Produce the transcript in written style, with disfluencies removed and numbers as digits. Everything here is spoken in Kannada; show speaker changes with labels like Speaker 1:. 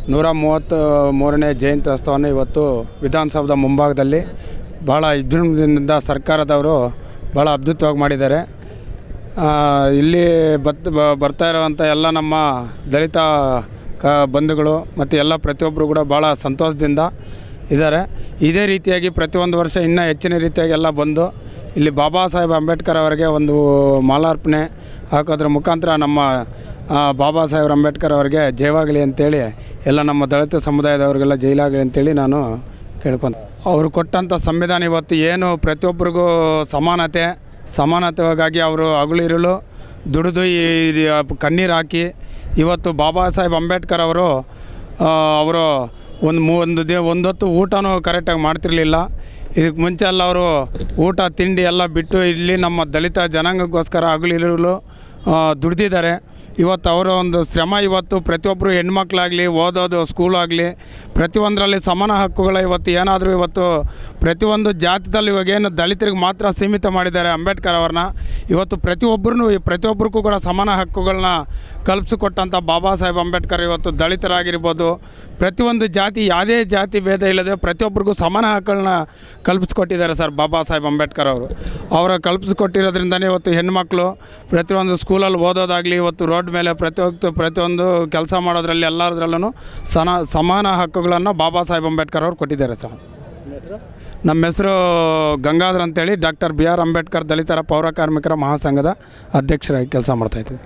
Speaker 1: 133ನೇ ಜಯಂತ್ಯೋತ್ಸವವನ್ನು ಇವತ್ತು ವಿಧಾನಸೌಧದ ಮುಂಭಾಗದಲ್ಲಿ ಭಾಳ ವಿಜೃಂಭಣೆಯಿಂದ ಸರ್ಕಾರದವರು ಭಾಳ ಅದ್ಭುತವಾಗಿ ಮಾಡಿದ್ದಾರೆ. ಇಲ್ಲಿ ಬರ್ತಾ ಇರುವಂಥ ಎಲ್ಲ ನಮ್ಮ ದಲಿತ ಬಂಧುಗಳು ಮತ್ತು ಎಲ್ಲ ಪ್ರತಿಯೊಬ್ಬರು ಕೂಡ ಭಾಳ ಸಂತೋಷದಿಂದ ಇದ್ದಾರೆ. ಇದೇ ರೀತಿಯಾಗಿ ಪ್ರತಿಯೊಂದು ವರ್ಷ ಇನ್ನೂ ಹೆಚ್ಚಿನ ರೀತಿಯಾಗಿ ಎಲ್ಲ ಬಂದು ಇಲ್ಲಿ ಬಾಬಾ ಸಾಹೇಬ್ ಅಂಬೇಡ್ಕರ್ ಅವರಿಗೆ ಒಂದು ಮಾಲಾರ್ಪಣೆ ಹಾಕೋದ್ರ ಮುಖಾಂತರ ನಮ್ಮ ಬಾಬಾ ಸಾಹೇಬ್ ಅಂಬೇಡ್ಕರ್ ಅವರಿಗೆ ಜಯವಾಗಲಿ ಅಂತೇಳಿ ಎಲ್ಲ ನಮ್ಮ ದಲಿತ ಸಮುದಾಯದವ್ರಿಗೆಲ್ಲ ಜೈಲಾಗಲಿ ಅಂತೇಳಿ ನಾನು ಕೇಳ್ಕೊಂತ, ಅವರು ಕೊಟ್ಟಂಥ ಸಂವಿಧಾನ ಇವತ್ತು ಏನು ಪ್ರತಿಯೊಬ್ಬರಿಗೂ ಸಮಾನತೆಗಾಗಿ ಅವರು ಹಗಲಿರುಳು ದುಡಿದು ಈ ಕಣ್ಣೀರು ಹಾಕಿ ಇವತ್ತು ಬಾಬಾ ಸಾಹೇಬ್ ಅಂಬೇಡ್ಕರ್ ಅವರು ಒಂದೊತ್ತು ಊಟನೂ ಕರೆಕ್ಟಾಗಿ ಮಾಡ್ತಿರಲಿಲ್ಲ. ಇದಕ್ಕೆ ಮುಂಚೆ ಎಲ್ಲ ಅವರು ಊಟ ತಿಂಡಿ ಎಲ್ಲ ಬಿಟ್ಟು ಇಲ್ಲಿ ನಮ್ಮ ದಲಿತ ಜನಾಂಗಕ್ಕೋಸ್ಕರ ಹಗಲಿರುಳು ದುಡ್ದಿದ್ದಾರೆ. ಇವತ್ತು ಅವರ ಒಂದು ಶ್ರಮ ಇವತ್ತು ಪ್ರತಿಯೊಬ್ಬರು ಹೆಣ್ಮಕ್ಳಾಗಲಿ ಓದೋದು ಸ್ಕೂಲಾಗಲಿ ಪ್ರತಿಯೊಂದರಲ್ಲಿ ಸಮಾನ ಹಕ್ಕುಗಳ ಇವತ್ತು ಏನಾದರೂ ಇವತ್ತು ಪ್ರತಿಯೊಂದು ಜಾತಿಯಲ್ಲಿ ಇವಾಗೇನು ದಲಿತರಿಗೆ ಮಾತ್ರ ಸೀಮಿತ ಮಾಡಿದ್ದಾರೆ ಅಂಬೇಡ್ಕರ್ ಅವ್ರನ್ನ. ಇವತ್ತು ಪ್ರತಿಯೊಬ್ಬರಿಗೂ ಕೂಡ ಸಮಾನ ಹಕ್ಕುಗಳನ್ನ ಕಲ್ಪಿಸಿಕೊಟ್ಟಂಥ ಬಾಬಾ ಸಾಹೇಬ್ ಅಂಬೇಡ್ಕರ್ ಇವತ್ತು ದಲಿತರಾಗಿರ್ಬೋದು ಪ್ರತಿಯೊಂದು ಜಾತಿ ಯಾವುದೇ ಜಾತಿ ಭೇದ ಇಲ್ಲದೆ ಪ್ರತಿಯೊಬ್ಬರಿಗೂ ಸಮಾನ ಹಕ್ಕುಗಳನ್ನ ಕಲ್ಪಿಸ್ಕೊಟ್ಟಿದ್ದಾರೆ ಸರ್ ಬಾಬಾ ಸಾಹೇಬ್ ಅಂಬೇಡ್ಕರ್ ಅವರ ಕಲ್ಪಿಸ್ಕೊಟ್ಟಿರೋದ್ರಿಂದನೇ ಇವತ್ತು ಹೆಣ್ಮಕ್ಳು ಪ್ರತಿಯೊಂದು ಸ್ಕೂಲಲ್ಲಿ ಓದೋದಾಗಲಿ ಇವತ್ತು ರೋಡ್ ಮೇಲೆ ಪ್ರತಿಯೊಂದು ಕೆಲಸ ಮಾಡೋದ್ರಲ್ಲಿ ಎಲ್ಲರದ್ರಲ್ಲೂ ಸಮಾನ ಹಕ್ಕುಗಳನ್ನು ಬಾಬಾ ಸಾಹೇಬ್ ಅಂಬೇಡ್ಕರ್ ಅವರು ಕೊಟ್ಟಿದ್ದಾರೆ ಸರ್. ನಮ್ಮ ಹೆಸರು ಗಂಗಾಧರ್ ಅಂತೇಳಿ ಡಾಕ್ಟರ್ BR ಅಂಬೇಡ್ಕರ್ ದಲಿತರ ಪೌರ ಕಾರ್ಮಿಕರ ಮಹಾಸಂಘದ ಅಧ್ಯಕ್ಷರಾಗಿ ಕೆಲಸ ಮಾಡ್ತಾಯಿದ್ವಿ.